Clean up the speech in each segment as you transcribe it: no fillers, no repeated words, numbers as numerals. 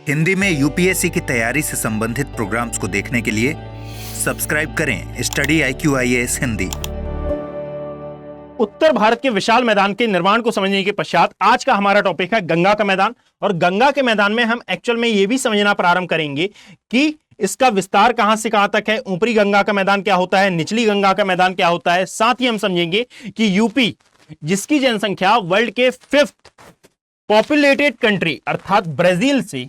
हिंदी में यूपीएससी की तैयारी से संबंधित प्रोग्राम्स को देखने के लिए सब्सक्राइब करें स्टडी IQIAS हिंदी। उत्तर भारत के विशाल मैदान के निर्माण को समझने के पश्चात आज का हमारा टॉपिक है गंगा का मैदान। और गंगा के मैदान में हम एक्चुअल में यह भी समझना प्रारंभ करेंगे कि इसका विस्तार कहां से कहां तक है, ऊपरी गंगा का मैदान क्या होता है, निचली गंगा का मैदान क्या होता है। साथ ही हम समझेंगे कि यूपी, जिसकी जनसंख्या वर्ल्ड के 5th पॉपुलेटेड कंट्री अर्थात ब्राजील से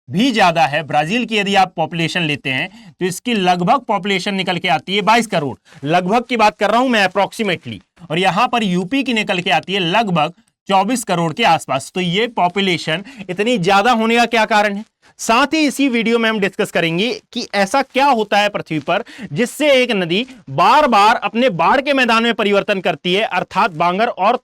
भी ज्यादा है। ब्राजील की यदि आप पॉपुलेशन लेते हैं तो इसकी लगभग पॉपुलेशन निकल के आती है 22 करोड़। लगभग की बात कर रहा हूं मैं, अप्रोक्सीमेटली। और यहां पर यूपी की निकल के आती है लगभग 24 करोड़ के आसपास। तो ये पॉपुलेशन इतनी ज्यादा होने का क्या कारण है। साथ ही इसी वीडियो में हम डिस्कस करेंगे कि ऐसा क्या होता है पृथ्वी पर जिससे एक नदी बार बार अपने बाढ़ के मैदान में परिवर्तन करती है, अर्थात बांगर और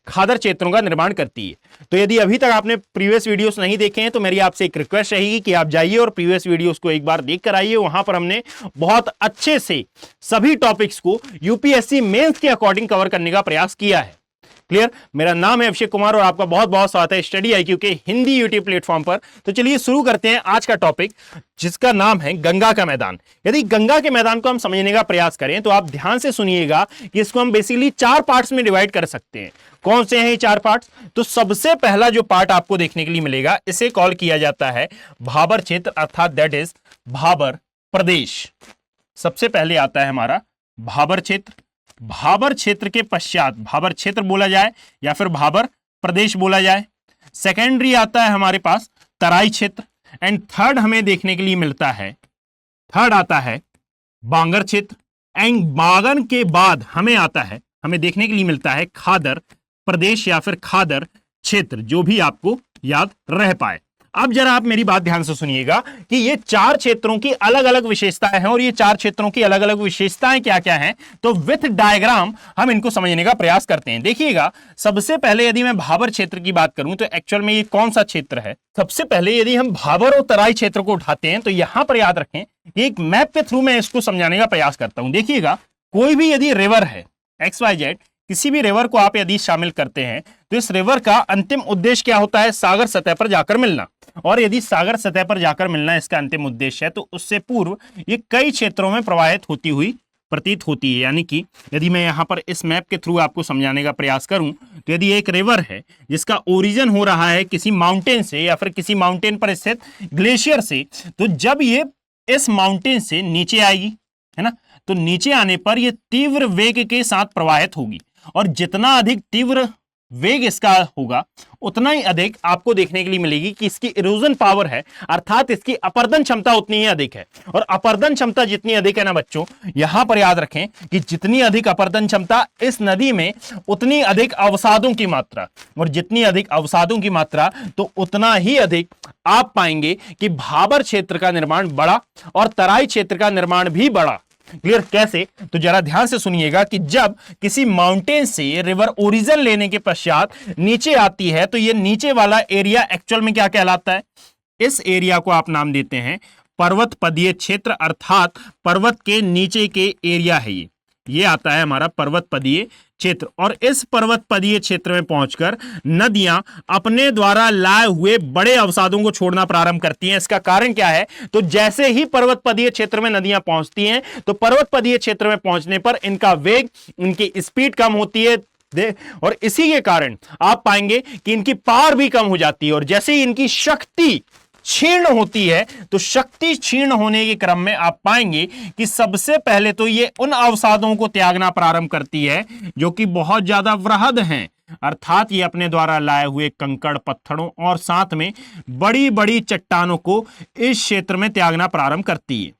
खादर क्षेत्रों का निर्माण करती है। तो यदि अभी तक आपने प्रीवियस वीडियोस नहीं देखे हैं तो मेरी आपसे एक रिक्वेस्ट रहेगी कि आप जाइए और प्रीवियस वीडियोस को एक बार देख कर आइए। वहां पर हमने बहुत अच्छे से सभी टॉपिक्स को यूपीएससी मेंस के अकॉर्डिंग कवर करने का प्रयास किया है। क्लियर। मेरा नाम है अभिषेक कुमार और आपका बहुत बहुत स्वागत है स्टडी IQ के हिंदी यूट्यूब प्लेटफॉर्म पर। तो चलिए शुरू करते हैं आज का टॉपिक, जिसका नाम है गंगा का मैदान। यदि गंगा के मैदान को हम समझने का प्रयास करें तो आप ध्यान से सुनिएगा कि इसको हम बेसिकली 4 पार्ट्स में डिवाइड कर सकते हैं। कौन से हैं ये 4 पार्ट्स? तो सबसे पहला जो पार्ट आपको देखने के लिए मिलेगा, इसे कॉल किया जाता है भाबर क्षेत्र, अर्थात दैट इज भाबर प्रदेश। सबसे पहले आता है हमारा भाबर क्षेत्र। भाबर क्षेत्र के पश्चात भाबर क्षेत्र बोला जाए या फिर भाबर प्रदेश बोला जाए। सेकेंडरी आता है हमारे पास तराई क्षेत्र। एंड थर्ड हमें देखने के लिए मिलता है, थर्ड आता है बांगर क्षेत्र। एंड बांगर के बाद हमें देखने के लिए मिलता है खादर प्रदेश या फिर खादर क्षेत्र, जो भी आपको याद रह पाए। अब जरा आप मेरी बात ध्यान से सुनिएगा कि ये 4 क्षेत्रों की अलग अलग विशेषताएं हैं और ये 4 क्षेत्रों की अलग अलग विशेषताएं क्या क्या हैं, तो विथ डायग्राम हम इनको समझने का प्रयास करते हैं। देखिएगा, सबसे पहले यदि मैं भाबर क्षेत्र की बात करूं तो एक्चुअल में ये कौन सा क्षेत्र है। सबसे पहले यदि हम भाबर और तराई क्षेत्र को उठाते हैं तो यहां पर याद रखें कि एक मैप के थ्रू मैं इसको समझाने का प्रयास करता हूं। देखिएगा, कोई भी यदि रिवर है XYZ, किसी भी रिवर को आप यदि शामिल करते हैं तो इस रिवर का अंतिम उद्देश्य क्या होता है? सागर सतह पर जाकर मिलना। और यदि सागर सतह पर जाकर मिलना इसका अंतिम उद्देश्य है तो उससे पूर्व ये कई क्षेत्रों में प्रवाहित होती हुई प्रतीत होती है। यानी कि यदि मैं यहां पर इस मैप के थ्रू आपको समझाने का प्रयास करूं तो यदि एक रिवर है जिसका ओरिजिन हो रहा है किसी माउंटेन से या फिर किसी माउंटेन पर स्थित ग्लेशियर से, तो जब ये इस माउंटेन से नीचे आएगी, है ना, तो नीचे आने पर यह तीव्र वेग के साथ प्रवाहित होगी। और जितना अधिक तीव्र वेग इसका होगा उतना ही अधिक आपको देखने के लिए मिलेगी कि इसकी इरोजन पावर है, अर्थात इसकी अपर्दन क्षमता उतनी ही अधिक है। और अपर्दन क्षमता जितनी अधिक है ना बच्चों, यहां पर याद रखें कि जितनी अधिक अपर्दन क्षमता इस नदी में उतनी अधिक अवसादों की मात्रा, और जितनी अधिक अवसादों की मात्रा तो उतना ही अधिक आप पाएंगे कि भाबर क्षेत्र का निर्माण बड़ा और तराई क्षेत्र का निर्माण भी बड़ा। क्लियर? कैसे? तो जरा ध्यान से सुनिएगा कि जब किसी माउंटेन से रिवर ओरिजिन लेने के पश्चात नीचे आती है तो ये नीचे वाला एरिया एक्चुअल में क्या कहलाता है? इस एरिया को आप नाम देते हैं पर्वत पदीय क्षेत्र, अर्थात पर्वत के नीचे के एरिया है ये आता है हमारा पर्वत पदीय क्षेत्र। और इस पर्वत पदीय क्षेत्र में पहुंचकर नदियां अपने द्वारा लाए हुए बड़े अवसादों को छोड़ना प्रारंभ करती हैं। इसका कारण क्या है? तो जैसे ही पर्वत पदीय क्षेत्र में नदियां पहुंचती हैं तो पर्वत पदीय क्षेत्र में पहुंचने पर इनका वेग, इनकी स्पीड कम होती है और इसी के कारण आप पाएंगे कि इनकी पावर भी कम हो जाती है। और जैसे ही इनकी शक्ति क्षीण होती है तो शक्ति क्षीण होने के क्रम में आप पाएंगे कि सबसे पहले तो ये उन अवसादों को त्यागना प्रारंभ करती है जो कि बहुत ज्यादा वृहद हैं, अर्थात ये अपने द्वारा लाए हुए कंकड़ पत्थरों और साथ में बड़ी बड़ी चट्टानों को इस क्षेत्र में त्यागना प्रारंभ करती है।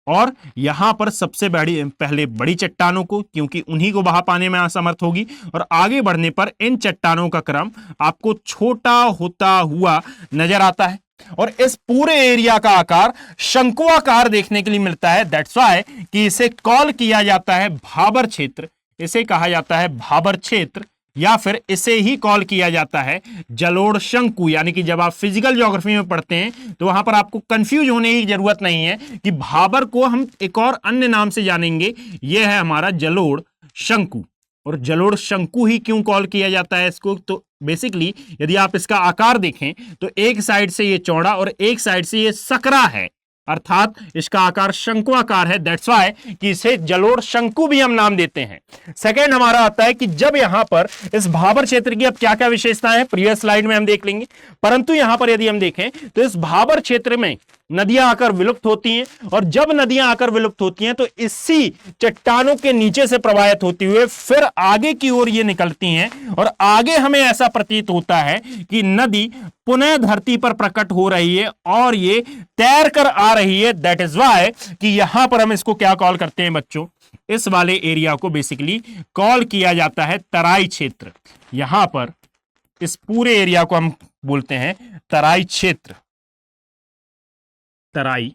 और यहां पर सबसे पहले बड़ी चट्टानों को, क्योंकि उन्हीं को बहा पाने में असमर्थ होगी, और आगे बढ़ने पर इन चट्टानों का क्रम आपको छोटा होता हुआ नजर आता है। और इस पूरे एरिया का आकार शंकुआकार देखने के लिए मिलता है। दैट्स व्हाई कि इसे कॉल किया जाता है भाबर क्षेत्र, इसे कहा जाता है भाबर क्षेत्र, या फिर इसे ही कॉल किया जाता है जलोढ़ शंकु। यानी कि जब आप फिजिकल ज्योग्राफी में पढ़ते हैं तो वहां पर आपको कंफ्यूज होने की जरूरत नहीं है कि भाबर को हम एक और अन्य नाम से जानेंगे, यह है हमारा जलोढ़ शंकु। और जलोढ़ शंकु ही क्यों कॉल किया जाता है इसको? तो बेसिकली यदि आप इसका आकार देखें तो एक साइड से ये चौड़ा और एक साइड से ये सकरा है, अर्थात इसका आकार शंकुआकार है। दैट्स वाई कि इसे जलोढ़ शंकु भी हम नाम देते हैं। सेकेंड हमारा आता है कि जब यहां पर इस भाबर क्षेत्र की अब क्या क्या विशेषताएं हैं प्रीवियस स्लाइड में हम देख लेंगे, परंतु यहां पर यदि हम देखें तो इस भाबर क्षेत्र में नदियां आकर विलुप्त होती हैं, और जब नदियां आकर विलुप्त होती हैं तो इसी चट्टानों के नीचे से प्रवाहित होती हुए फिर आगे की ओर ये निकलती हैं, और आगे हमें ऐसा प्रतीत होता है कि नदी पुनः धरती पर प्रकट हो रही है और ये तैर कर आ रही है। दैट इज वाई कि यहां पर हम इसको क्या कॉल करते हैं बच्चों, इस वाले एरिया को बेसिकली कॉल किया जाता है तराई क्षेत्र। यहां पर इस पूरे एरिया को हम बोलते हैं तराई क्षेत्र, तराई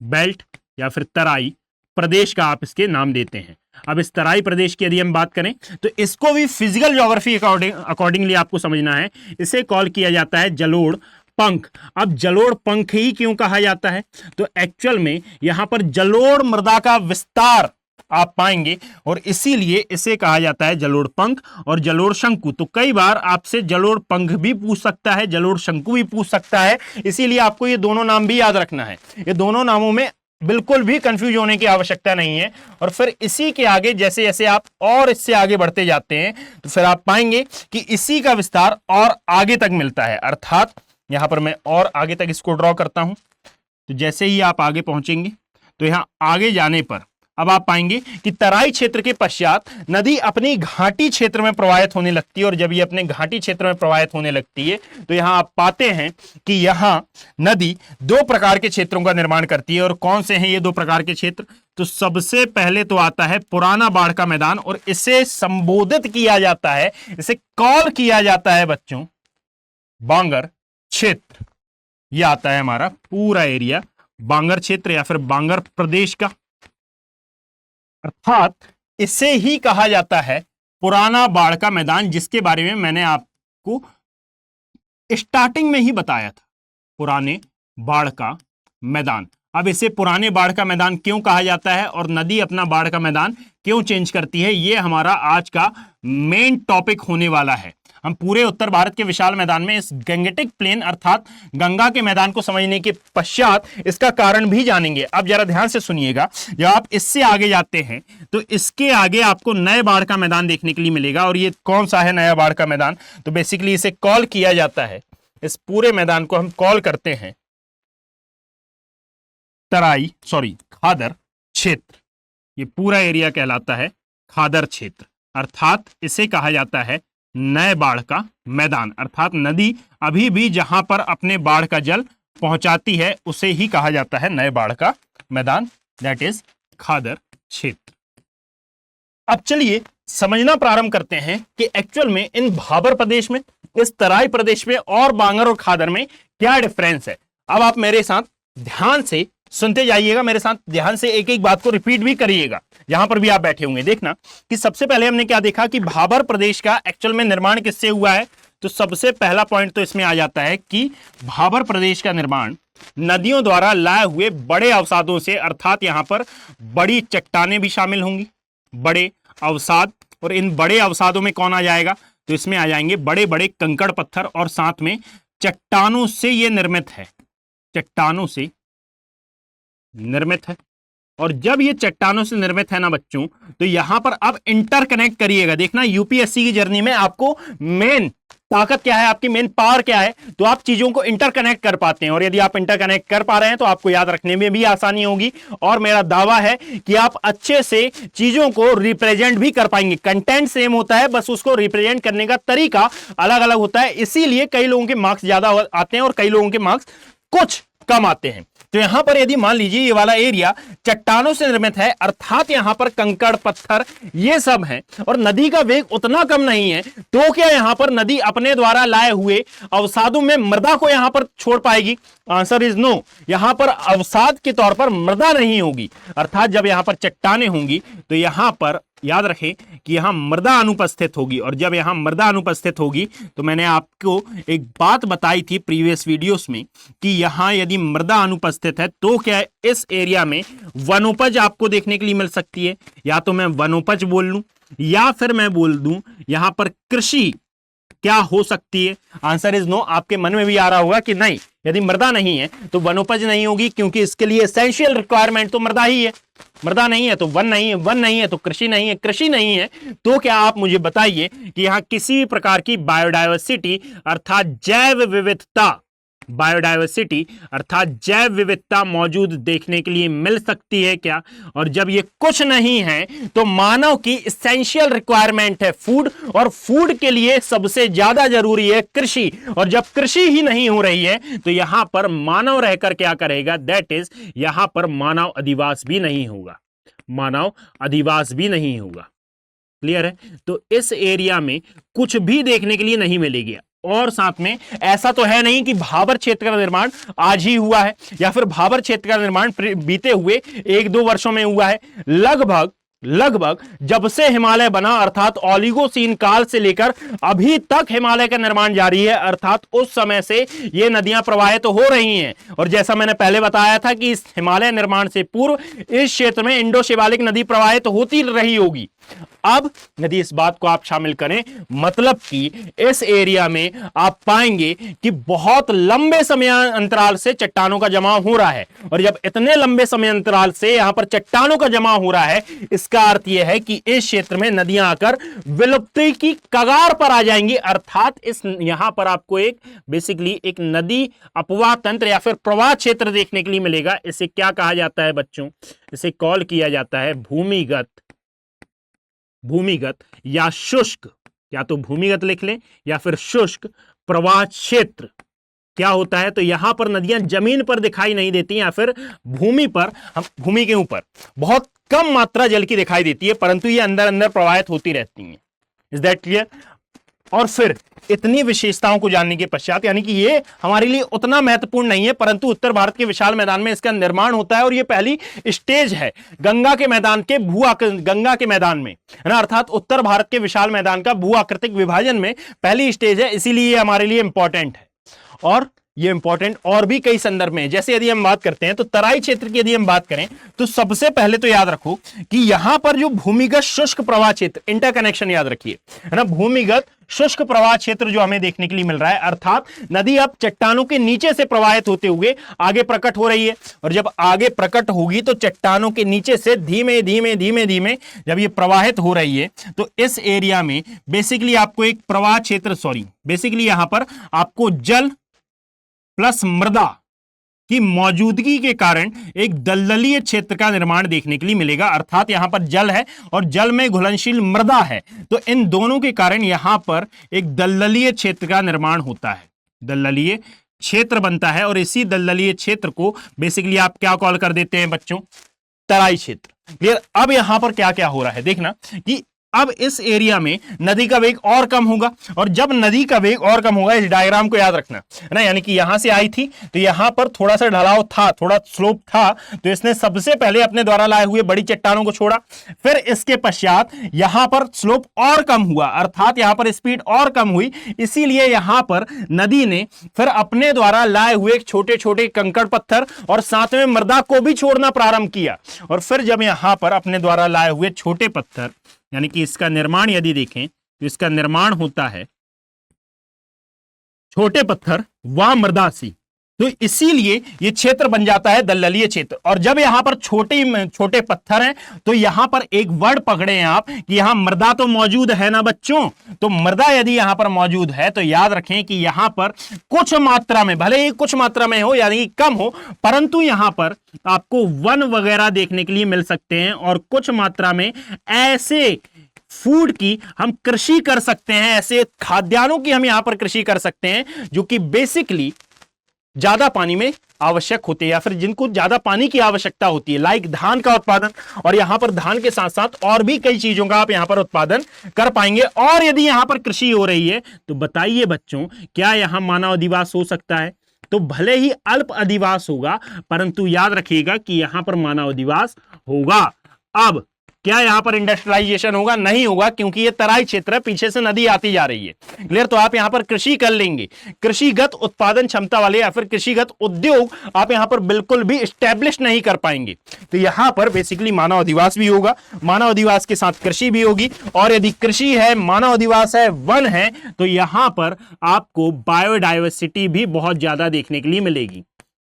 बेल्ट या फिर तराई प्रदेश का आप इसके नाम देते हैं। अब इस तराई प्रदेश की यदि हम बात करें तो इसको भी फिजिकल ज्योग्राफी अकॉर्डिंगली आपको समझना है। इसे कॉल किया जाता है जलोढ़ पंख। अब जलोढ़ पंख ही क्यों कहा जाता है, तो एक्चुअल में यहां पर जलोढ़ मृदा का विस्तार आप पाएंगे और इसीलिए इसे कहा जाता है जलोढ़ पंख और जलोढ़ शंकु। तो कई बार आपसे जलोढ़ पंख भी पूछ सकता है, जलोढ़ शंकु भी पूछ सकता है, इसीलिए आपको ये दोनों नाम भी याद रखना है। ये दोनों नामों में बिल्कुल भी कंफ्यूज होने की आवश्यकता नहीं है। और फिर इसी के आगे जैसे जैसे आप और इससे आगे बढ़ते जाते हैं तो फिर आप पाएंगे कि इसी का विस्तार और आगे तक मिलता है। अर्थात यहां पर मैं और आगे तक इसको ड्रॉ करता हूं, तो जैसे ही आप आगे पहुंचेंगे तो यहां आगे जाने पर अब आप पाएंगे कि तराई क्षेत्र के पश्चात नदी अपनी घाटी क्षेत्र में प्रवाहित होने लगती है, और जब ये अपने घाटी क्षेत्र में प्रवाहित होने लगती है तो यहां आप पाते हैं कि यहां नदी दो प्रकार के क्षेत्रों का निर्माण करती है। और कौन से हैं ये दो प्रकार के क्षेत्र, तो सबसे पहले तो आता है पुराना बाढ़ का मैदान, और इसे संबोधित किया जाता है, इसे कॉल किया जाता है बच्चों बांगर क्षेत्र। यह आता है हमारा पूरा एरिया बांगर क्षेत्र या फिर बांगर प्रदेश का, अर्थात इसे ही कहा जाता है पुराना बाढ़ का मैदान, जिसके बारे में मैंने आपको स्टार्टिंग में ही बताया था, पुराने बाढ़ का मैदान। अब इसे पुराने बाढ़ का मैदान क्यों कहा जाता है और नदी अपना बाढ़ का मैदान क्यों चेंज करती है, यह हमारा आज का मेन टॉपिक होने वाला है। हम पूरे उत्तर भारत के विशाल मैदान में इस गंगेटिक प्लेन अर्थात गंगा के मैदान को समझने के पश्चात इसका कारण भी जानेंगे। अब जरा ध्यान से सुनिएगा, जब आप इससे आगे जाते हैं तो इसके आगे आपको नए बाढ़ का मैदान देखने के लिए मिलेगा। और ये कौन सा है नया बाढ़ का मैदान, तो बेसिकली इसे कॉल किया जाता है, इस पूरे मैदान को हम कॉल करते हैं खादर क्षेत्र। ये पूरा एरिया कहलाता है खादर क्षेत्र, अर्थात इसे कहा जाता है नए बाढ़ का मैदान। अर्थात नदी अभी भी जहां पर अपने बाढ़ का जल पहुंचाती है उसे ही कहा जाता है नए बाढ़ का मैदान, दैट इज खादर क्षेत्र। अब चलिए समझना प्रारंभ करते हैं कि एक्चुअल में इन भाबर प्रदेश में, इस तराई प्रदेश में और बांगर और खादर में क्या डिफरेंस है। अब आप मेरे साथ ध्यान से सुनते जाइएगा, मेरे साथ ध्यान से एक एक बात को रिपीट भी करिएगा जहां पर भी आप बैठे होंगे। देखना कि सबसे पहले हमने क्या देखा कि भाबर प्रदेश का एक्चुअल में निर्माण किससे हुआ है, तो सबसे पहला पॉइंट तो इसमें आ जाता है कि भाबर प्रदेश का निर्माण नदियों द्वारा लाए हुए बड़े अवसादों से, अर्थात यहां पर बड़ी चट्टानें भी शामिल होंगी, बड़े अवसाद। और इन बड़े अवसादों में कौन आ जाएगा, तो इसमें आ जाएंगे बड़े बड़े कंकड़ पत्थर और साथ में चट्टानों से यह निर्मित है, चट्टानों से निर्मित है। और जब ये चट्टानों से निर्मित है ना बच्चों, तो यहां पर अब इंटरकनेक्ट करिएगा। देखना यूपीएससी की जर्नी में आपको मेन ताकत क्या है, आपकी मेन पावर क्या है, तो आप चीजों को इंटरकनेक्ट कर पाते हैं। और यदि आप इंटरकनेक्ट कर पा रहे हैं तो आपको याद रखने में भी आसानी होगी, और मेरा दावा है कि आप अच्छे से चीजों को रिप्रेजेंट भी कर पाएंगे। कंटेंट सेम होता है, बस उसको रिप्रेजेंट करने का तरीका अलग अलग होता है, इसीलिए कई लोगों के मार्क्स ज्यादा आते हैं और कई लोगों के मार्क्स कुछ कम आते हैं। तो यहां पर यदि मान लीजिए ये वाला एरिया चट्टानों से निर्मित है, अर्थात यहां पर कंकड़ पत्थर ये सब हैं, और नदी का वेग उतना कम नहीं है, तो क्या यहां पर नदी अपने द्वारा लाए हुए अवसादों में मृदा को यहां पर छोड़ पाएगी? Answer is no. यहां पर अवसाद के तौर पर मृदा नहीं होगी, अर्थात जब यहां पर चट्टानें होंगी तो यहां पर याद रखें कि यहां मृदा अनुपस्थित होगी। और जब यहां मृदा अनुपस्थित होगी तो मैंने आपको एक बात बताई थी प्रीवियस वीडियोस में कि यहां यदि मृदा अनुपस्थित है तो क्या इस एरिया में वनोपज आपको देखने के लिए मिल सकती है। या तो मैं वनोपज बोल लूं या फिर मैं बोल दूं यहां पर कृषि क्या हो सकती है? Answer is no. आपके मन में भी आ रहा होगा कि नहीं, यदि मृदा नहीं है तो वनोपज नहीं होगी, क्योंकि इसके लिए एसेंशियल रिक्वायरमेंट तो मृदा ही है। मृदा नहीं है तो वन नहीं है, वन नहीं है तो कृषि नहीं है, कृषि नहीं है तो क्या आप मुझे बताइए कि यहां किसी भी प्रकार की बायोडायवर्सिटी अर्थात जैव विविधता, बायोडायवर्सिटी अर्थात जैव विविधता मौजूद देखने के लिए मिल सकती है क्या? और जब ये कुछ नहीं है तो मानव की एसेंशियल रिक्वायरमेंट है फूड, और फूड के लिए सबसे ज्यादा जरूरी है कृषि, और जब कृषि ही नहीं हो रही है तो यहां पर मानव रहकर क्या करेगा? दैट इज यहां पर मानव अधिवास भी नहीं होगा, मानव अधिवास भी नहीं होगा। क्लियर है? तो इस एरिया में कुछ भी देखने के लिए नहीं मिलेगी। और साथ में ऐसा तो है नहीं कि भाबर क्षेत्र का निर्माण आज ही हुआ है या फिर भाबर क्षेत्र का निर्माण बीते हुए 1-2 वर्षों में हुआ है। लगभग जब से हिमालय बना अर्थात ओलिगोसीन काल से लेकर अभी तक हिमालय का निर्माण जारी है, अर्थात उस समय से ये नदियां प्रवाहित तो हो रही हैं। और जैसा मैंने पहले बताया था कि इस हिमालय निर्माण से पूर्व इस क्षेत्र में इंडो शिवालिक नदी प्रवाहित होती रही होगी। अब यदि इस बात को आप शामिल करें, मतलब कि इस एरिया में आप पाएंगे कि बहुत लंबे समय अंतराल से चट्टानों का जमाव हो रहा है, और जब इतने लंबे समय अंतराल से यहां पर चट्टानों का जमाव हो रहा है, इसका अर्थ यह है कि इस क्षेत्र में नदियां आकर विलुप्ति की कगार पर आ जाएंगी। अर्थात इस यहां पर आपको एक बेसिकली एक नदी अपवाह तंत्र या फिर प्रवाह क्षेत्र देखने के लिए मिलेगा। इसे क्या कहा जाता है बच्चों? इसे कॉल किया जाता है भूमिगत या शुष्क, या तो भूमिगत लिख लें या फिर शुष्क प्रवाह क्षेत्र। क्या होता है? तो यहां पर नदियां जमीन पर दिखाई नहीं देती या फिर भूमि पर, भूमि के ऊपर बहुत कम मात्रा जल की दिखाई देती है, परंतु ये अंदर अंदर प्रवाहित होती रहती हैं। Is that clear? और फिर इतनी विशेषताओं को जानने के पश्चात, यानी कि ये हमारे लिए उतना महत्वपूर्ण नहीं है, परंतु उत्तर भारत के विशाल मैदान में इसका निर्माण होता है, और ये पहली स्टेज है गंगा के मैदान के गंगा के मैदान में, है ना, अर्थात उत्तर भारत के विशाल मैदान का भू आकृतिक विभाजन में पहली स्टेज है, इसीलिए ये हमारे लिए इंपॉर्टेंट है। और ये इंपॉर्टेंट और भी कई संदर्भ में है। जैसे यदि हम बात करते हैं तो तराई क्षेत्र की यदि हम बात करें तो सबसे पहले तो याद रखो कि यहां पर जो भूमिगत शुष्क प्रवाह क्षेत्र, इंटरकनेक्शन याद रखिए, है ना, भूमिगत शुष्क प्रवाह क्षेत्र जो हमें देखने के लिए मिल रहा है, अर्थात नदी अब चट्टानों के नीचे से प्रवाहित होते हुए आगे प्रकट हो रही है, और जब आगे प्रकट होगी तो चट्टानों के नीचे से धीमे धीमे जब ये प्रवाहित हो रही है तो इस एरिया में बेसिकली आपको एक प्रवाह क्षेत्र बेसिकली यहां पर आपको जल प्लस मृदा की मौजूदगी के कारण एक दलदलीय क्षेत्र का निर्माण देखने के लिए मिलेगा। अर्थात यहां पर जल है और जल में घुलनशील मृदा है, तो इन दोनों के कारण यहां पर एक दलदलीय क्षेत्र का निर्माण होता है, दलदलीय क्षेत्र बनता है, और इसी दलदलीय क्षेत्र को बेसिकली आप क्या कॉल कर देते हैं बच्चों? तराई क्षेत्र। क्लियर? अब यहां पर क्या क्या हो रहा है देखना कि अब इस एरिया में नदी का वेग और कम होगा, और जब नदी का वेग और कम होगा, इस डायग्राम को याद रखना, है ना, यानी कि यहां से आई थी तो यहां पर थोड़ा सा ढलाव था, थोड़ा स्लोप था, तो इसने सबसे पहले अपने द्वारा लाए हुए बड़ी चट्टानों को छोड़ा, फिर इसके पश्चात यहां पर स्लोप और कम हुआ, अर्थात यहां पर स्पीड और कम हुई, इसीलिए यहां पर नदी ने फिर अपने द्वारा लाए हुए छोटे छोटे कंकड़ पत्थर और साथ में मृदा को भी छोड़ना प्रारंभ किया, और फिर जब यहां पर अपने द्वारा लाए हुए छोटे पत्थर, यानी कि इसका निर्माण यदि देखें तो इसका निर्माण होता है छोटे पत्थर व मृदासी, तो इसीलिए ये क्षेत्र बन जाता है दलदलीय क्षेत्र। और जब यहां पर छोटे पत्थर हैं तो यहां पर एक वर्ड पकड़े हैं आप कि यहां मृदा तो मौजूद है ना बच्चों, तो मृदा यदि यहां पर मौजूद है तो याद रखें कि यहां पर कुछ मात्रा में, भले ही कुछ मात्रा में हो यानी कि कम हो, परंतु यहां पर आपको वन वगैरह देखने के लिए मिल सकते हैं, और कुछ मात्रा में ऐसे फूड की हम कृषि कर सकते हैं, ऐसे खाद्यान्नों की हम यहां पर कृषि कर सकते हैं जो कि बेसिकली ज्यादा पानी में आवश्यक होते हैं, या फिर जिनको ज्यादा पानी की आवश्यकता होती है, लाइक धान का उत्पादन, और यहां पर धान के साथ साथ और भी कई चीजों का आप यहां पर उत्पादन कर पाएंगे। और यदि यहां पर कृषि हो रही है तो बताइए बच्चों, क्या यहां मानव अधिवास हो सकता है? तो भले ही अल्प अधिवास होगा, परंतु याद रखिएगा कि यहां पर मानव अधिवास होगा। अब क्या यहां पर इंडस्ट्रियलाइजेशन होगा? नहीं होगा, क्योंकि ये तराई क्षेत्र है, पीछे से नदी आती जा रही है। क्लियर? तो आप यहां पर कृषि कर लेंगे, कृषिगत उत्पादन क्षमता वाले या फिर कृषिगत उद्योग आप यहां पर बिल्कुल भी स्टैब्लिश नहीं कर पाएंगे। तो यहां पर बेसिकली मानव अधिवास भी होगा, मानव अधिवास के साथ कृषि भी होगी, और यदि कृषि है, मानव अधिवास है, वन है, तो यहां पर आपको बायोडायवर्सिटी भी बहुत ज्यादा देखने के लिए मिलेगी।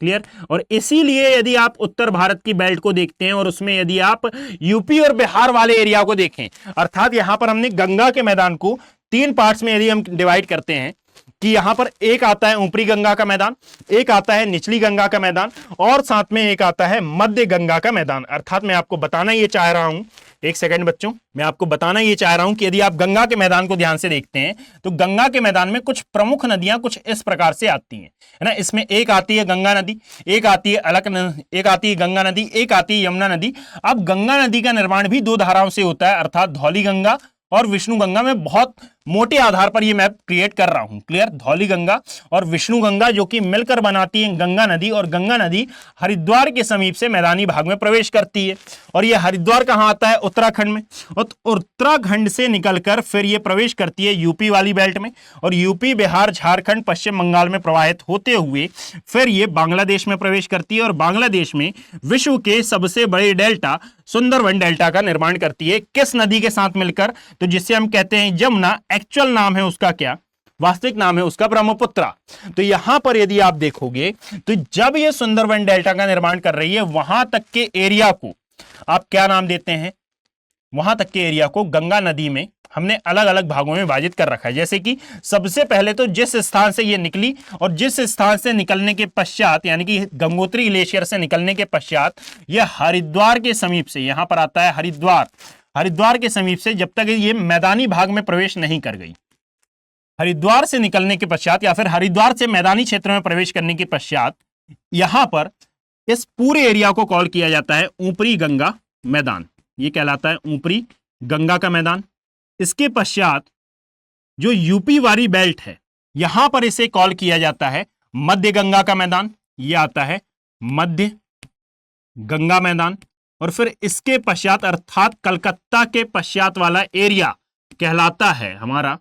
क्लियर? और इसीलिए यदि आप उत्तर भारत की बेल्ट को देखते हैं और उसमें यदि आप यूपी और बिहार वाले एरिया को देखें, अर्थात यहां पर हमने गंगा के मैदान को 3 पार्ट्स में यदि हम डिवाइड करते हैं कि यहां पर एक आता है ऊपरी गंगा का मैदान, एक आता है निचली गंगा का मैदान, और साथ में एक आता है मध्य गंगा का मैदान। अर्थात मैं आपको बताना ये चाह रहा हूं, एक सेकंड बच्चों, मैं आपको बताना ये चाह रहा हूं कि यदि आप गंगा के मैदान को ध्यान से देखते हैं तो गंगा के मैदान में कुछ प्रमुख नदियां कुछ इस प्रकार से आती हैं, है ना। इसमें एक आती है गंगा नदी, एक आती है एक आती है गंगा नदी, एक आती है यमुना नदी। अब गंगा नदी का निर्माण भी 2 धाराओं से होता है, अर्थात धौली गंगा और विष्णु गंगा। में बहुत मोटे आधार पर ये मैप क्रिएट कर रहा हूं। क्लियर? धौली गंगा और विष्णु गंगा जो कि मिलकर बनाती है गंगा नदी, और गंगा नदी हरिद्वार के समीप से मैदानी भाग में प्रवेश करती है। और ये हरिद्वार कहां आता है? उत्तराखंड में। और उत्तराखंड से निकलकर फिर ये प्रवेश करती है यूपी वाली बेल्ट में, और यूपी, बिहार, झारखंड, पश्चिम बंगाल में प्रवाहित होते हुए फिर ये बांग्लादेश में प्रवेश करती है, और बांग्लादेश में विश्व के सबसे बड़े डेल्टा सुंदरवन डेल्टा का निर्माण करती है। किस नदी के साथ मिलकर? तो जिसे हम कहते हैं जमुना, एक्चुअल नाम है उसका क्या? वास्तविक नाम है उसका ब्रह्मपुत्रा। तो यहां पर यदि आप देखोगे तो जब ये सुंदरवन डेल्टा का निर्माण कर रही है, वहां तक के एरिया को आप क्या नाम देते हैं? वहां तक के एरिया को गंगा नदी में हमने अलग अलग भागों में विभाजित कर रखा है। जैसे कि सबसे पहले तो जिस स्थान से ये निकली और जिस स्थान से निकलने के पश्चात, यानी कि गंगोत्री ग्लेशियर से निकलने के पश्चात, यह हरिद्वार के समीप से, यहां पर आता है हरिद्वार, हरिद्वार के समीप से जब तक ये मैदानी भाग में प्रवेश नहीं कर गई, हरिद्वार से निकलने के पश्चात या फिर हरिद्वार से मैदानी क्षेत्र में प्रवेश करने के पश्चात, यहां पर इस पूरे एरिया को कॉल किया जाता है ऊपरी गंगा मैदान। ये कहलाता है ऊपरी गंगा का मैदान। इसके पश्चात जो यूपी वाली बेल्ट है, यहां पर इसे कॉल किया जाता है मध्य गंगा का मैदान। ये आता है मध्य गंगा मैदान। और फिर इसके पश्चात अर्थात कलकत्ता के पश्चात वाला एरिया कहलाता है हमारा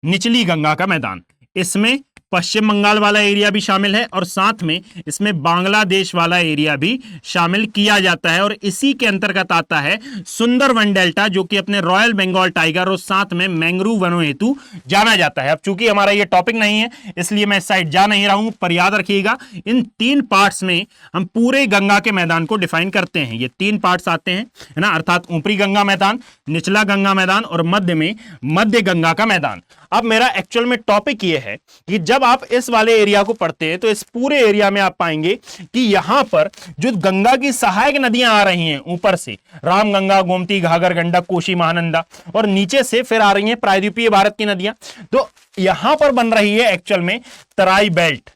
निचली गंगा का मैदान। इसमें पश्चिम बंगाल वाला एरिया भी शामिल है और साथ में इसमें बांग्लादेश वाला एरिया भी शामिल किया जाता है। और इसी के अंतर्गत आता है सुंदरवन डेल्टा, जो कि अपने रॉयल बंगाल टाइगर और साथ में मैंग्रोव वनों हेतु जाना जाता है। अब चूंकि हमारा ये टॉपिक नहीं है इसलिए मैं इस साइड जा नहीं रहा हूं, पर याद रखिएगा इन 3 पार्ट्स में हम पूरे गंगा के मैदान को डिफाइन करते हैं। ये 3 पार्ट्स आते हैं, है ना, अर्थात ऊपरी गंगा मैदान, निचला गंगा मैदान और मध्य में मध्य गंगा का मैदान। अब मेरा एक्चुअल में टॉपिक ये है कि जब आप इस वाले एरिया को पढ़ते हैं तो इस पूरे एरिया में आप पाएंगे कि यहां पर जो गंगा की सहायक नदियां आ रही हैं ऊपर से, रामगंगा, गोमती, घाघर, गंडक, कोसी, महानंदा, और नीचे से फिर आ रही हैं प्रायद्वीपीय भारत की नदियां। तो यहां पर बन रही है एक्चुअल में तराई बेल्ट।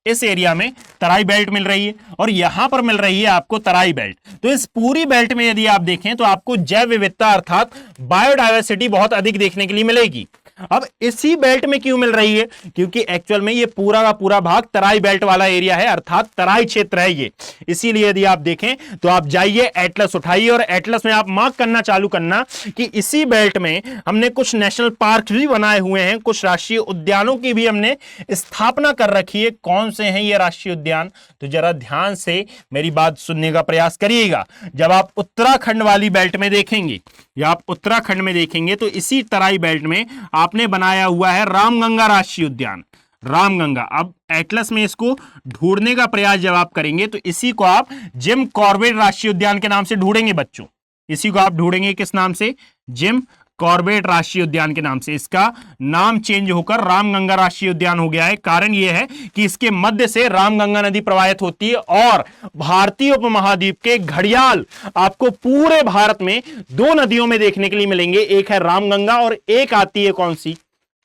इस एरिया में तराई बेल्ट मिल रही है और यहां पर मिल रही है आपको तराई बेल्ट। तो इस पूरी बेल्ट में यदि आप देखें तो आपको जैव विविधता अर्थात बायोडायवर्सिटी बहुत अधिक देखने के लिए मिलेगी। अब इसी बेल्ट में क्यों मिल रही है? क्योंकि एक्चुअल में ये पूरा का पूरा भाग तराई बेल्ट वाला एरिया है, अर्थात तराई क्षेत्र है ये। इसीलिए यदि आप देखें तो आप जाइए एटलस उठाइए और एटलस में आप मार्क करना चालू करना कि इसी बेल्ट में हमने कुछ नेशनल पार्क भी बनाए हुए हैं, कुछ राष्ट्रीय उद्यानों की भी हमने स्थापना कर रखी है। कौन से हैं ये राष्ट्रीय उद्यान? तो जरा ध्यान से मेरी बात सुनने का प्रयास करिएगा। जब आप उत्तराखंड वाली बेल्ट में देखेंगे या आप उत्तराखंड में देखेंगे तो इसी तराई बेल्ट में आपने बनाया हुआ है रामगंगा राष्ट्रीय उद्यान। रामगंगा, अब एटलस में इसको ढूंढने का प्रयास जब आप करेंगे तो इसी को आप जिम कॉर्बेट राष्ट्रीय उद्यान के नाम से ढूंढेंगे बच्चों। इसी को आप ढूंढेंगे किस नाम से? जिम कॉर्बेट राष्ट्रीय उद्यान के नाम से। इसका नाम चेंज होकर रामगंगा राष्ट्रीय उद्यान हो गया है। कारण यह है कि इसके मध्य से रामगंगा नदी प्रवाहित होती है और भारतीय उपमहाद्वीप के घड़ियाल आपको पूरे भारत में 2 नदियों में देखने के लिए मिलेंगे। एक है रामगंगा और एक आती है कौन सी?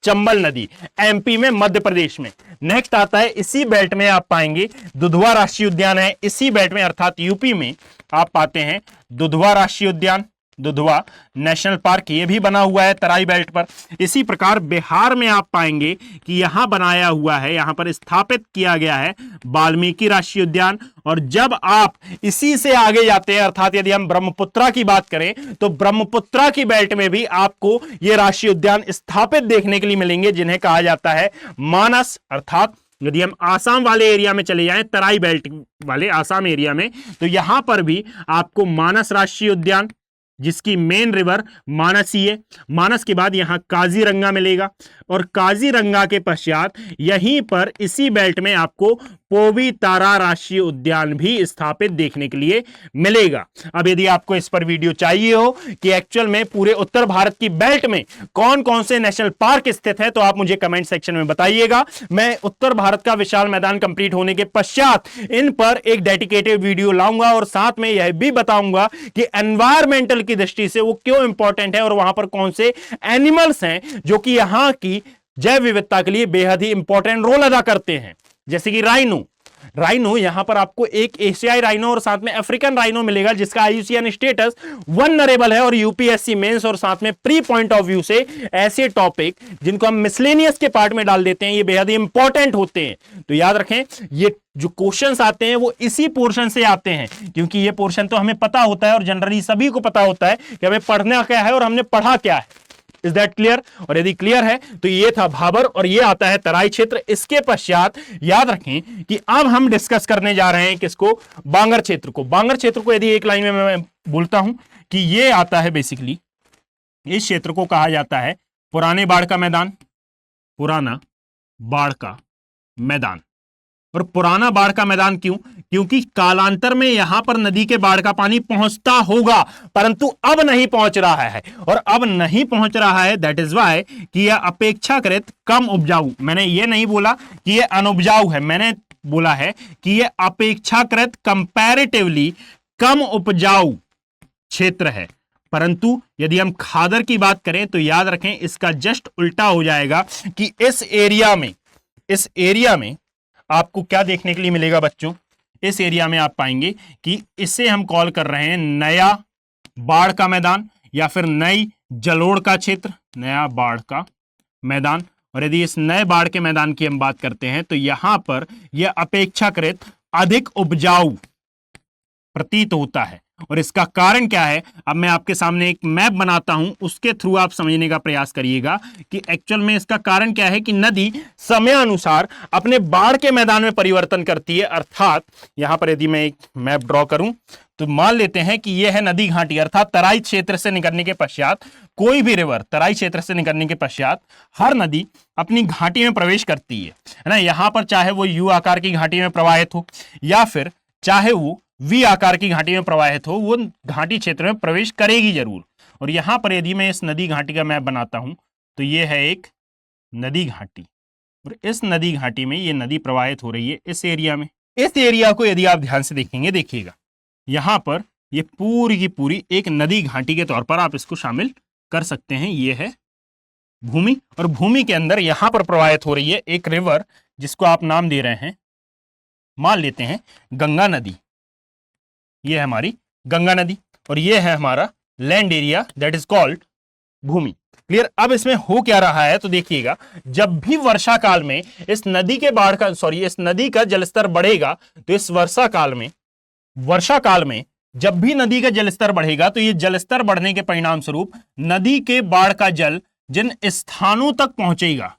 चंबल नदी, एमपी में, मध्य प्रदेश में। नेक्स्ट आता है इसी बेल्ट में आप पाएंगे दुधवा राष्ट्रीय उद्यान है। इसी बेल्ट में अर्थात यूपी में आप पाते हैं दुधवा राष्ट्रीय उद्यान। दुधवा नेशनल पार्क, ये भी बना हुआ है तराई बेल्ट पर। इसी प्रकार बिहार में आप पाएंगे कि यहां बनाया हुआ है, यहां पर स्थापित किया गया है वाल्मीकि राष्ट्रीय उद्यान। और जब आप इसी से आगे जाते हैं, अर्थात यदि हम ब्रह्मपुत्रा की बात करें तो ब्रह्मपुत्रा की बेल्ट में भी आपको ये राष्ट्रीय उद्यान स्थापित देखने के लिए मिलेंगे, जिन्हें कहा जाता है मानस। अर्थात यदि हम आसाम वाले एरिया में चले जाएं, तराई बेल्ट वाले आसाम एरिया में, तो यहां पर भी आपको मानस राष्ट्रीय उद्यान, जिसकी मेन रिवर मानस ही है। मानस के बाद यहां काजीरंगा मिलेगा और काजीरंगा के पश्चात यहीं पर इसी बेल्ट में आपको पोवितारा राष्ट्रीय उद्यान भी स्थापित देखने के लिए मिलेगा। अब यदि आपको इस पर वीडियो चाहिए हो कि एक्चुअल में पूरे उत्तर भारत की बेल्ट में कौन कौन से नेशनल पार्क स्थित है, तो आप मुझे कमेंट सेक्शन में बताइएगा। मैं उत्तर भारत का विशाल मैदान कंप्लीट होने के पश्चात इन पर एक डेडिकेटेड वीडियो लाऊंगा और साथ में यह भी बताऊंगा कि एनवायरमेंटल की दृष्टि से वो क्यों इंपॉर्टेंट है और वहां पर कौन से एनिमल्स हैं जो कि यहां की जैव विविधता के लिए बेहद ही इंपॉर्टेंट रोल अदा करते हैं। जैसे कि राइनो यहां पर आपको एक एशियाई राइनो और साथ में अफ्रीकन राइनो मिलेगा, जिसका आईयूसीएन स्टेटस वनरेबल है। और यूपीएससी मेंस और साथ में प्री पॉइंट ऑफ व्यू से ऐसे टॉपिक जिनको हम मिसलेनियस के पार्ट में डाल देते हैं, ये बेहद ही इंपॉर्टेंट होते हैं। तो याद रखें, ये जो क्वेश्चंस आते हैं वो इसी पोर्शन से आते हैं, क्योंकि ये पोर्शन तो हमें पता होता है और जनरली सभी को पता होता है कि हमें पढ़ना क्या है और हमने पढ़ा क्या है। Is that clear? और यदि क्लियर है तो ये था भाबर और ये आता है तराई क्षेत्र। इसके पश्चात याद रखें कि अब हम डिस्कस करने जा रहे हैं किसको? बांगर क्षेत्र को। बांगर क्षेत्र को यदि एक लाइन में मैं बोलता हूं कि ये आता है, बेसिकली इस क्षेत्र को कहा जाता है पुराने बाढ़ का मैदान, पुराना बाढ़ का मैदान। और पुराना बाढ़ का मैदान क्यों? क्योंकि कालांतर में यहां पर नदी के बाढ़ का पानी पहुंचता होगा, परंतु अब नहीं पहुंच रहा है। और अब नहीं पहुंच रहा है, दैट इज वाई कि यह अपेक्षाकृत कम उपजाऊ, मैंने ये नहीं बोला कि यह अनुपजाऊ है, मैंने बोला है कि यह अपेक्षाकृत कंपैरेटिवली कम उपजाऊ क्षेत्र है। परंतु यदि हम खादर की बात करें तो याद रखें इसका जस्ट उल्टा हो जाएगा कि इस एरिया में आपको क्या देखने के लिए मिलेगा बच्चों? इस एरिया में आप पाएंगे कि इसे हम कॉल कर रहे हैं नया बाढ़ का मैदान या फिर नई जलोढ़ का क्षेत्र, नया बाढ़ का मैदान। और यदि इस नए बाढ़ के मैदान की हम बात करते हैं तो यहां पर यह अपेक्षाकृत अधिक उपजाऊ प्रतीत होता है। और इसका कारण क्या है, अब मैं आपके सामने एक मैप बनाता हूं, उसके थ्रू आप समझने का प्रयास करिएगा कि एक्चुअल में इसका कारण क्या है कि नदी समय अनुसार अपने बाढ़ के मैदान में परिवर्तन करती है। अर्थात यहां पर यदि मैं एक मैप ड्रॉ करूं तो मान लेते हैं कि यह है नदी घाटी, अर्थात तराई क्षेत्र से निकलने के पश्चात कोई भी रिवर तराई क्षेत्र से निकलने के पश्चात हर नदी अपनी घाटी में प्रवेश करती है ना। यहां पर चाहे वो यू आकार की घाटी में प्रवाहित हो या फिर चाहे वो वी आकार की घाटी में प्रवाहित हो, वो घाटी क्षेत्र में प्रवेश करेगी जरूर। और यहां पर यदि मैं इस नदी घाटी का मैप बनाता हूं तो यह है एक नदी घाटी और इस नदी घाटी में ये नदी प्रवाहित हो रही है इस एरिया में। इस एरिया को यदि आप ध्यान से देखेंगे, देखिएगा यहां पर ये पूरी की पूरी एक नदी घाटी के तौर पर आप इसको शामिल कर सकते हैं। ये है भूमि और भूमि के अंदर यहां पर प्रवाहित हो रही है एक रिवर जिसको आप नाम दे रहे हैं, मान लेते हैं गंगा नदी। ये है हमारी गंगा नदी और ये है हमारा land area that is called भूमि। क्लियर? अब इसमें हो क्या रहा है तो देखिएगा, जब भी वर्षा काल में इस नदी का जलस्तर बढ़ेगा तो इस वर्षा काल में जब भी नदी का जलस्तर बढ़ेगा तो ये जलस्तर बढ़ने के परिणाम स्वरूप नदी के बाढ़ का जल जिन स्थानों तक पहुंचेगा,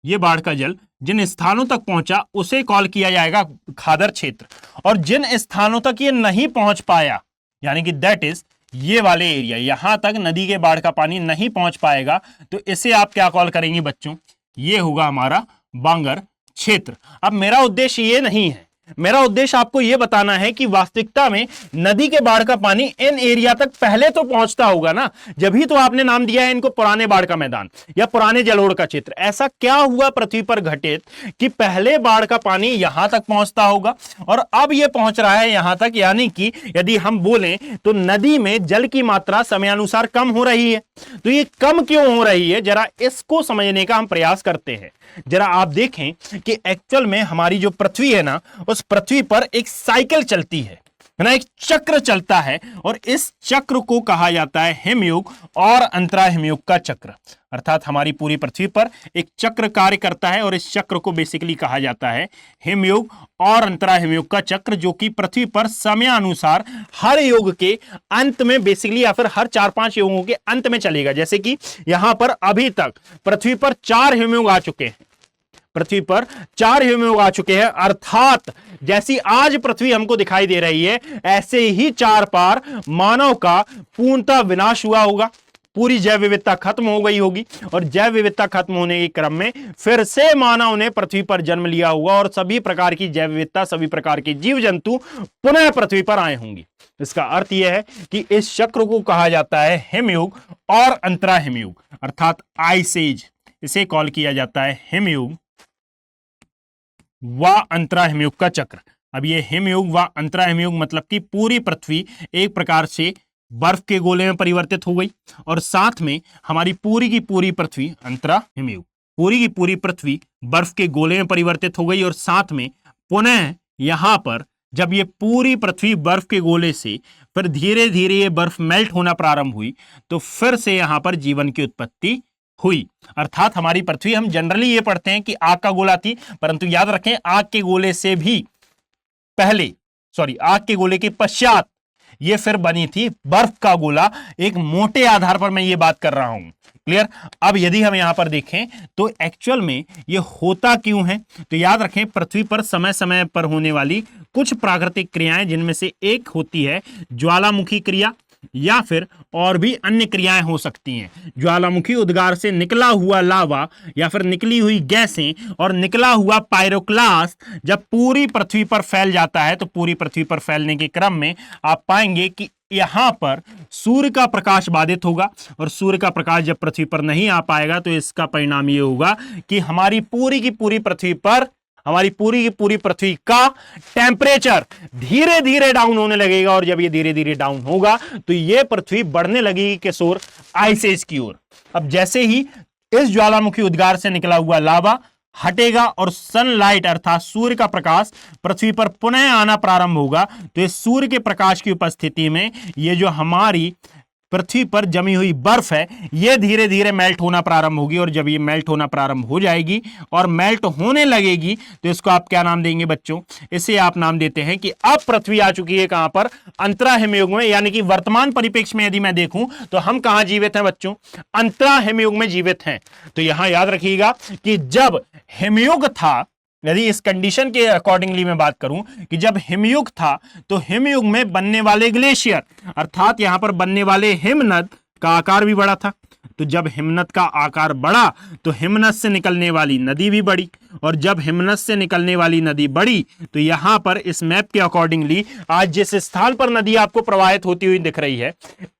ये बाढ़ का जल जिन स्थानों तक पहुंचा उसे कॉल किया जाएगा खादर क्षेत्र। और जिन स्थानों तक ये नहीं पहुंच पाया, यानी कि दैट इज ये वाले एरिया, यहां तक नदी के बाढ़ का पानी नहीं पहुंच पाएगा, तो इसे आप क्या कॉल करेंगे बच्चों? ये होगा हमारा बांगर क्षेत्र। अब मेरा उद्देश्य ये नहीं है, मेरा उद्देश्य आपको यह बताना है कि वास्तविकता में नदी के बाढ़ का पानी इन एरिया तक पहले तो पहुंचता होगा ना, जब ही तो आपने नाम दिया है इनको पुराने बाढ़ का मैदान या पुराने जलोढ़ का क्षेत्र। ऐसा क्या हुआ पृथ्वी पर घटित कि पहले बाढ़ का पानी यहां तक पहुंचता होगा और अब यह पहुंच रहा है यहां तक, यानी कि यदि हम बोलें तो नदी में जल की मात्रा समयानुसार कम हो रही है। तो ये कम क्यों हो रही है, जरा इसको समझने का हम प्रयास करते हैं। जरा आप देखें कि एक्चुअल में हमारी जो पृथ्वी है ना, उस पृथ्वी पर एक साइकिल चलती है। है ना, एक चक्र चलता है और इस चक्र को कहा जाता है हिमयुग और अंतरा हिमयुग का चक्र। अर्थात हमारी पूरी पृथ्वी पर एक चक्र कार्य करता है और इस चक्र को बेसिकली कहा जाता है हिमयुग और अंतरा हिमयुग का चक्र, जो कि पृथ्वी पर समयानुसार हर युग के अंत में बेसिकली या फिर हर 4-5 युगों के अंत में चलेगा। जैसे कि यहां पर अभी तक पृथ्वी पर 4 हिमयुग आ चुके हैं, पृथ्वी पर 4 हिमयुग आ चुके हैं। अर्थात जैसी आज पृथ्वी हमको दिखाई दे रही है, ऐसे ही 4 पार मानव का पूर्णतः विनाश हुआ होगा, पूरी जैव विविधता खत्म हो गई होगी और जैव विविधता खत्म होने के क्रम में फिर से मानव ने पृथ्वी पर जन्म लिया होगा और सभी प्रकार की जैव विविधता, सभी प्रकार के जीव जंतु पुनः पृथ्वी पर आए होंगे। इसका अर्थ यह है कि इस चक्र को कहा जाता है हिमयुग और अंतरा हिमयुग, अर्थात आइस एज। इसे कॉल किया जाता है हिमयुग व अंतरा हिमयुग का चक्र। अब ये हिमयुग व अंतरा हिमयुग मतलब कि पूरी पृथ्वी एक प्रकार से बर्फ के गोले में परिवर्तित हो गई और साथ में हमारी पूरी की पूरी पृथ्वी, अंतरा हिमयुग, पूरी की पूरी पृथ्वी बर्फ के गोले में परिवर्तित हो गई और साथ में पुनः यहां पर जब ये पूरी पृथ्वी बर्फ के गोले से फिर धीरे धीरे ये बर्फ मेल्ट होना प्रारंभ हुई तो फिर से यहां पर जीवन की उत्पत्ति हुई। अर्थात हमारी पृथ्वी, हम जनरली ये पढ़ते हैं कि आग का गोला थी, परंतु याद रखें आग के गोले से भी पहले, आग के गोले के पश्चात ये फिर बनी थी बर्फ का गोला। एक मोटे आधार पर मैं ये बात कर रहा हूं, क्लियर। अब यदि हम यहां पर देखें तो एक्चुअल में ये होता क्यों है, तो याद रखें पृथ्वी पर समय समय पर होने वाली कुछ प्राकृतिक क्रियाएं, जिनमें से एक होती है ज्वालामुखी क्रिया या फिर और भी अन्य क्रियाएं हो सकती हैं। ज्वालामुखी उद्गार से निकला हुआ लावा या फिर निकली हुई गैसें और निकला हुआ पायरोक्लास्ट जब पूरी पृथ्वी पर फैल जाता है तो पूरी पृथ्वी पर फैलने के क्रम में आप पाएंगे कि यहां पर सूर्य का प्रकाश बाधित होगा और सूर्य का प्रकाश जब पृथ्वी पर नहीं आ पाएगा तो इसका परिणाम यह होगा कि हमारी पूरी की पूरी पृथ्वी पर, हमारी पूरी की पूरी पृथ्वी का टेम्परेचर धीरे धीरे डाउन होने लगेगा और जब ये धीरे धीरे डाउन होगा तो ये पृथ्वी बढ़ने लगेगी किस ओर, आइस एज की ओर। अब जैसे ही इस ज्वालामुखी उद्गार से निकला हुआ लावा हटेगा और सनलाइट अर्थात सूर्य का प्रकाश पृथ्वी पर पुनः आना प्रारंभ होगा तो इस सूर्य के प्रकाश की उपस्थिति में ये जो हमारी पृथ्वी पर जमी हुई बर्फ है ये धीरे धीरे मेल्ट होना प्रारंभ होगी और जब ये मेल्ट होना प्रारंभ हो जाएगी और मेल्ट होने लगेगी तो इसको आप क्या नाम देंगे बच्चों, इसे आप नाम देते हैं कि अब पृथ्वी आ चुकी है कहां पर, अंतरा हिमयुग में। यानी कि वर्तमान परिप्रेक्ष्य में यदि मैं देखूं तो हम कहां जीवित हैं बच्चों, अंतरा हिमयुग में जीवित हैं। तो यहां याद रखिएगा कि जब हिमयुग था, यदि इस कंडीशन के अकॉर्डिंगली मैं बात करूं कि जब हिमयुग था तो हिमयुग में बनने वाले ग्लेशियर अर्थात यहां पर बनने वाले हिमनद का आकार भी बड़ा था। तो जब हिमनद का आकार बढ़ा तो हिमनद से निकलने वाली नदी भी बढ़ी और जब हिमनद से निकलने वाली नदी बढ़ी तो यहां पर इस मैप के अकॉर्डिंगली आज जिस स्थान पर नदी आपको प्रवाहित होती हुई दिख रही है,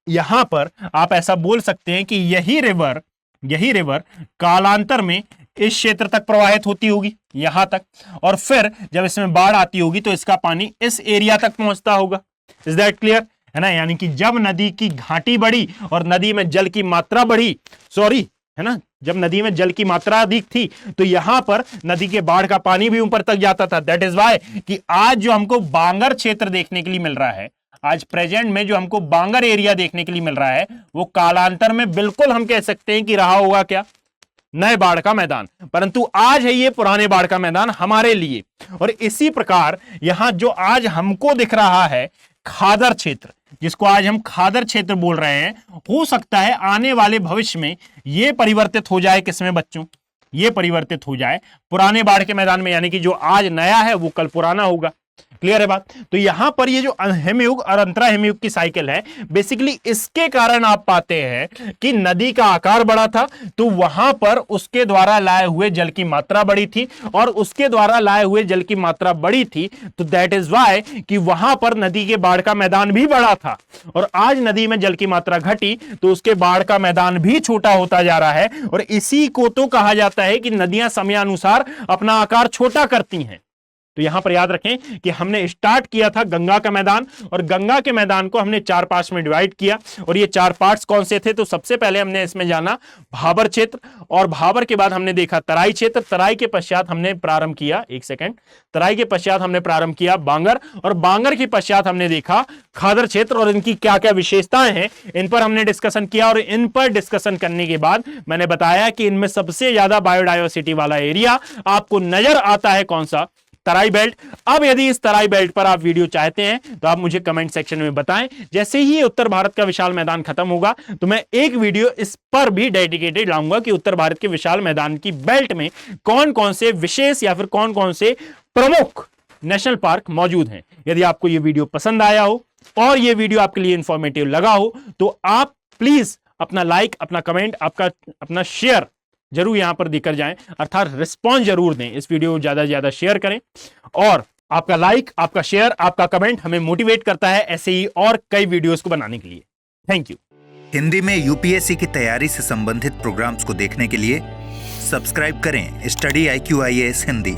यहां पर आप ऐसा बोल सकते हैं कि यही रिवर कालांतर में इस क्षेत्र तक प्रवाहित होती होगी यहां तक, और फिर जब इसमें बाढ़ आती होगी तो इसका पानी इस एरिया तक पहुंचता होगा। इज दैट क्लियर, है ना। यानी कि जब नदी की घाटी बढ़ी और नदी में जल की मात्रा बढ़ी, है ना, जब नदी में जल की मात्रा अधिक थी तो यहां पर नदी के बाढ़ का पानी भी ऊपर तक जाता था। दैट इज वाई कि आज जो हमको बांगर क्षेत्र देखने के लिए मिल रहा है, आज प्रेजेंट में जो हमको बांगर एरिया देखने के लिए मिल रहा है वो कालांतर में बिल्कुल हम कह सकते हैं कि रहा होगा क्या, नए बाढ़ का मैदान, परंतु आज है ये पुराने बाढ़ का मैदान हमारे लिए। और इसी प्रकार यहां जो आज हमको दिख रहा है खादर क्षेत्र, जिसको आज हम खादर क्षेत्र बोल रहे हैं, हो सकता है आने वाले भविष्य में ये परिवर्तित हो जाए किसमें बच्चों, ये परिवर्तित हो जाए पुराने बाढ़ के मैदान में। यानी कि जो आज नया है वो कल पुराना होगा। क्लियर है बात। तो यहां पर ये जो हिमयुग और अंतरा हिमयुग की साइकिल है, बेसिकली इसके कारण आप पाते हैं कि नदी का आकार बड़ा था तो वहां पर उसके द्वारा लाए हुए जल की मात्रा बड़ी थी और उसके द्वारा लाए हुए जल की मात्रा बड़ी थी तो दैट इज वाई कि वहां पर नदी के बाढ़ का मैदान भी बड़ा था। और आज नदी में जल की मात्रा घटी तो उसके बाढ़ का मैदान भी छोटा होता जा रहा है और इसी को तो कहा जाता है कि नदियां समयानुसार अपना आकार छोटा करती हैं। तो यहां पर याद रखें कि हमने स्टार्ट किया था गंगा का मैदान, और गंगा के मैदान को हमने 4 पार्ट्स में डिवाइड किया। और ये 4 पार्ट्स कौन से थे? तो सबसे पहले हमने इसमें जाना भाबर क्षेत्र, और भाबर के बाद हमने देखा तराई क्षेत्र, तराई के पश्चात हमने प्रारंभ किया, एक सेकंड, तराई के पश्चात हमने प्रारंभ किया बांगर, और बांगर के पश्चात हमने देखा खादर क्षेत्र, और इनकी क्या क्या विशेषताएं हैं इन पर हमने डिस्कशन किया। और इन पर डिस्कशन करने के बाद मैंने बताया कि इनमें सबसे ज्यादा बायोडायवर्सिटी वाला एरिया आपको नजर आता है कौन सा? तराई बेल्ट। अब यदि इस तराई बेल्ट पर आप वीडियो चाहते हैं तो आप मुझे कमेंट सेक्शन में बताएं। जैसे ही उत्तर भारत का विशाल मैदान खत्म होगा तो मैं एक वीडियो इस पर भी डेडिकेटेड लाऊंगा कि उत्तर भारत के विशाल मैदान की बेल्ट में कौन कौन से विशेष या फिर कौन कौन से प्रमुख नेशनल पार्क मौजूद हैं। यदि आपको यह वीडियो पसंद आया हो और यह वीडियो आपके लिए इंफॉर्मेटिव लगा हो तो आप प्लीज अपना लाइक, अपना कमेंट, अपना शेयर जरूर यहां पर देकर जाएं, अर्थात रिस्पॉन्स जरूर दें। इस वीडियो को ज्यादा से ज्यादा शेयर करें, और आपका लाइक, आपका शेयर, आपका कमेंट हमें मोटिवेट करता है ऐसे ही और कई वीडियोस को बनाने के लिए। Thank you. हिंदी में यूपीएससी की तैयारी से संबंधित प्रोग्राम्स को देखने के लिए सब्सक्राइब करें स्टडी IQ IAS हिंदी।